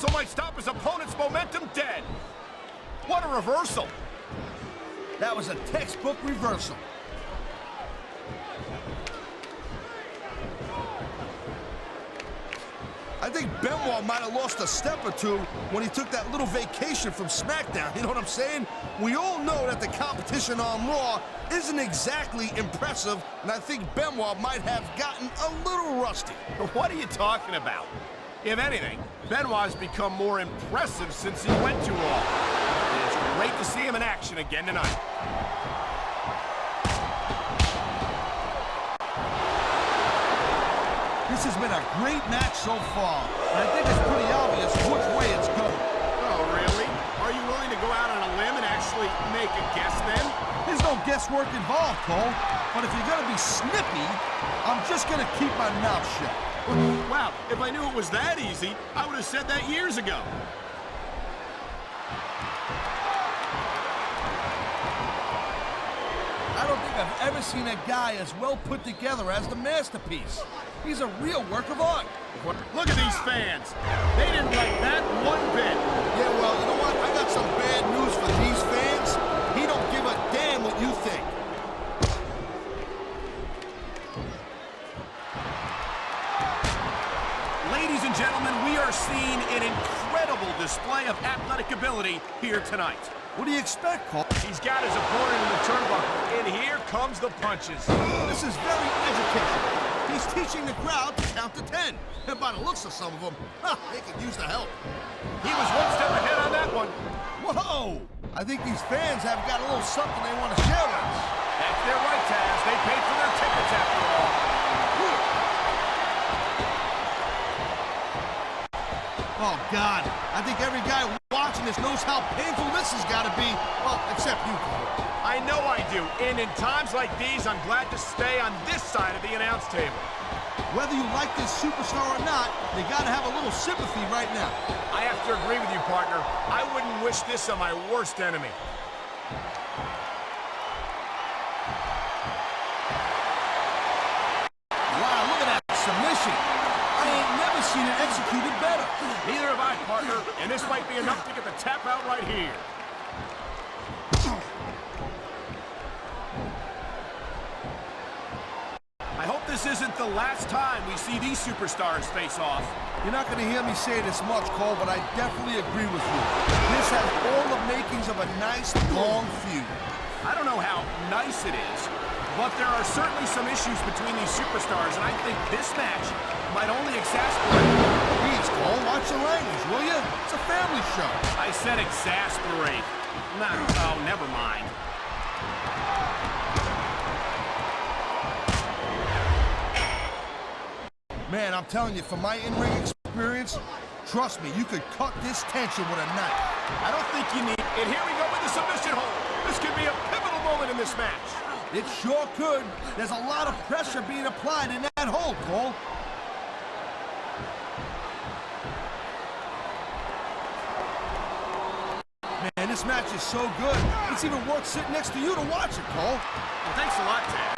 reversal might stop his opponent's momentum dead. What a reversal. That was a textbook reversal. I think Benoit might have lost a step or two when he took that little vacation from Smackdown. You know what I'm saying? We all know that the competition on Raw isn't exactly impressive, and I think Benoit might have gotten a little rusty. What are you talking about? If anything, Benoit has become more impressive since he went to Raw. It's great to see him in action again tonight. This has been a great match so far, and I think it's pretty obvious which way it's going. Oh, really? Are you willing to go out on a limb and actually make a guess then? There's no guesswork involved, Cole. But if you're going to be snippy, I'm just going to keep my mouth shut. Wow, if I knew it was that easy, I would have said that years ago. I don't think I've ever seen a guy as well put together as the Masterpiece. He's a real work of art. Look at these fans. They didn't like that one bit. Yeah, well, you know what? I got some bad news for these fans. He don't give a damn what you think. Ladies and gentlemen, we are seeing an incredible display of athletic ability here tonight. What do you expect, Cole? He's got his opponent in the turnbuckle, and here comes the punches. This is very educational. He's teaching the crowd to count to 10. And by the looks of some of them, they could use the help. He was one step ahead on that one. Whoa! I think these fans have got a little something they want to share with us. That's their right, Taz. They paid for their tickets after all. Oh, God. I think every guy watching this knows how painful this has got to be. Well, except you, Cole. I know I do, and in times like these, I'm glad to stay on this side of the announce table. Whether you like this superstar or not, you got to have a little sympathy right now. I have to agree with you, partner. I wouldn't wish this on my worst enemy. Wow, look at that submission. I ain't never seen it executed better. Neither have I, partner, and this might be enough to get the tap out right here. I hope this isn't the last time we see these superstars face off. You're not going to hear me say this much, Cole, but I definitely agree with you. This has all the makings of a nice, long feud. I don't know how nice it is, but there are certainly some issues between these superstars, and I think this match might only exasperate. Please, Cole, watch your language, will you? It's a family show. I said exasperate. Oh, never mind. Man, I'm telling you, from my in-ring experience, trust me, you could cut this tension with a knife. I don't think you need... And here we go with the submission hold. This could be a pivotal moment in this match. It sure could. There's a lot of pressure being applied in that hold, Cole. Man, this match is so good. It's even worth sitting next to you to watch it, Cole. Well, thanks a lot, Taz.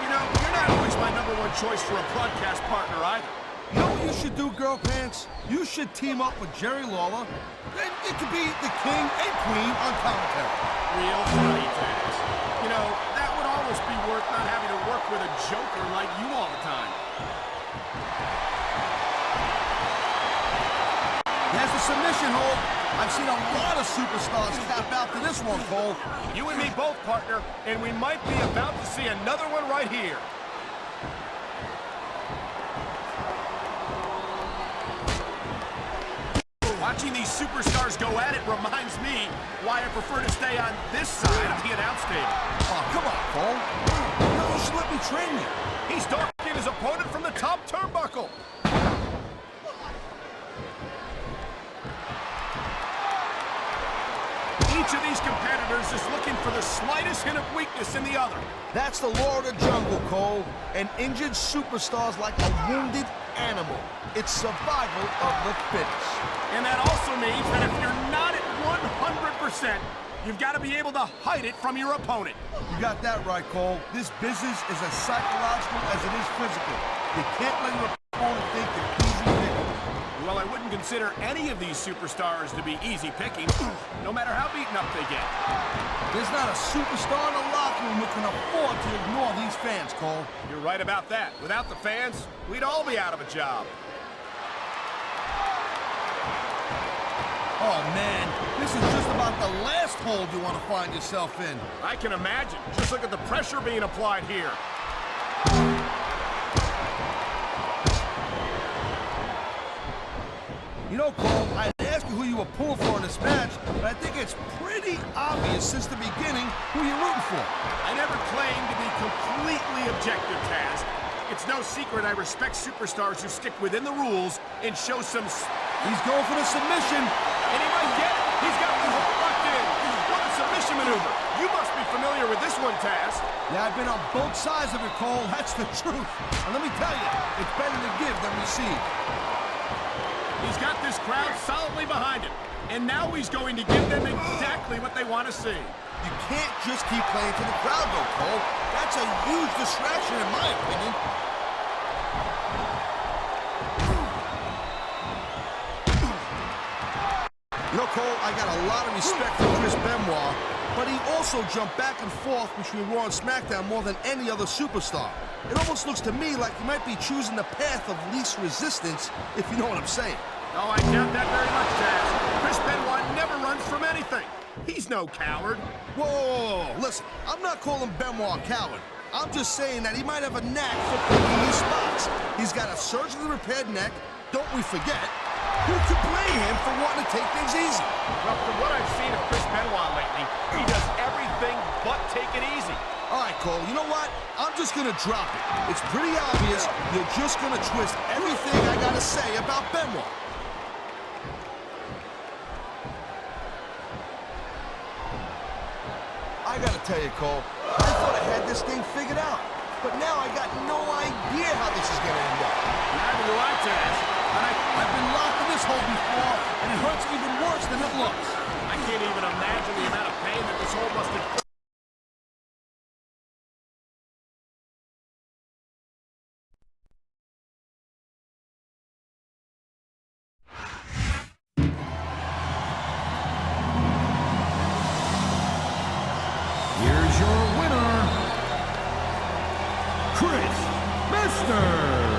You know, you're not always my #1 choice for a broadcast partner either. You know what you should do, Girl Pants? You should team up with Jerry Lawler. Then it could be the king and queen on commentary. Real funny, Taz. You know, that would almost be worth not having to work with a joker like you all the time. There's the submission hold. I've seen a lot of superstars tap out to this one, Cole. You and me both, partner, and we might be about to see another one right here. Watching these superstars go at it reminds me why I prefer to stay on this side of the announce table. Oh, come on, Cole. You should let me train you. He's stalking his opponent from the top turnbuckle. Each of these competitors is looking for the slightest hint of weakness in the other. That's the law of the jungle, Cole. An injured superstar's like a wounded animal. It's survival of the fittest. And that also means that if you're not at 100%, you've got to be able to hide it from your opponent. You got that right, Cole. This business is as psychological as it is physical. You can't let your opponent think you're easy pickings. Well, I wouldn't wouldn't consider any of these superstars to be easy pickings, no matter how beaten up they get. There's not a superstar in the locker room who can afford to ignore these fans, Cole. You're right about that. Without the fans, we'd all be out of a job. Oh, man, this is just about the last hold you want to find yourself in. I can imagine. Just look at the pressure being applied here. You know, Cole, I'd ask you who you were pulling for in this match, but I think it's pretty obvious since the beginning who you're rooting for. I never claimed to be completely objective, Taz. It's no secret I respect superstars who stick within the rules and show some... He's going for the submission. And he might get it. He's got the hold locked in. What a submission maneuver. You must be familiar with this one, Taz. Yeah, I've been on both sides of it, Cole. That's the truth. And let me tell you, it's better to give than receive. He's got this crowd solidly behind him. And now he's going to give them exactly what they want to see. You can't just keep playing to the crowd, though, Cole. That's a huge distraction, in my opinion. You know, Cole, I got a lot of respect for Chris Benoit, but he also jumped back and forth between Raw and SmackDown more than any other superstar. It almost looks to me like he might be choosing the path of least resistance, if you know what I'm saying. Oh, I doubt that very much, Taz. Chris Benoit never runs from anything. He's no coward. Whoa, listen, I'm not calling Benoit a coward. I'm just saying that he might have a knack for picking his spots. He's got a surgically repaired neck, don't we forget. Who could blame him for wanting to take things easy? Well, from what I've seen of Chris Benoit lately, he does everything but take it easy. All right, Cole, you know what? I'm just gonna drop it. It's pretty obvious you're just gonna twist everything I gotta say about Benoit. I gotta tell you, Cole, I thought I had this thing figured out. But now I got no idea how this is gonna end up. Neither do I, Taz. I've been locked in this hole before, and it hurts even worse than it looks. I can't even imagine the amount of pain that this hole must have... Here's your winner, Chris Mister.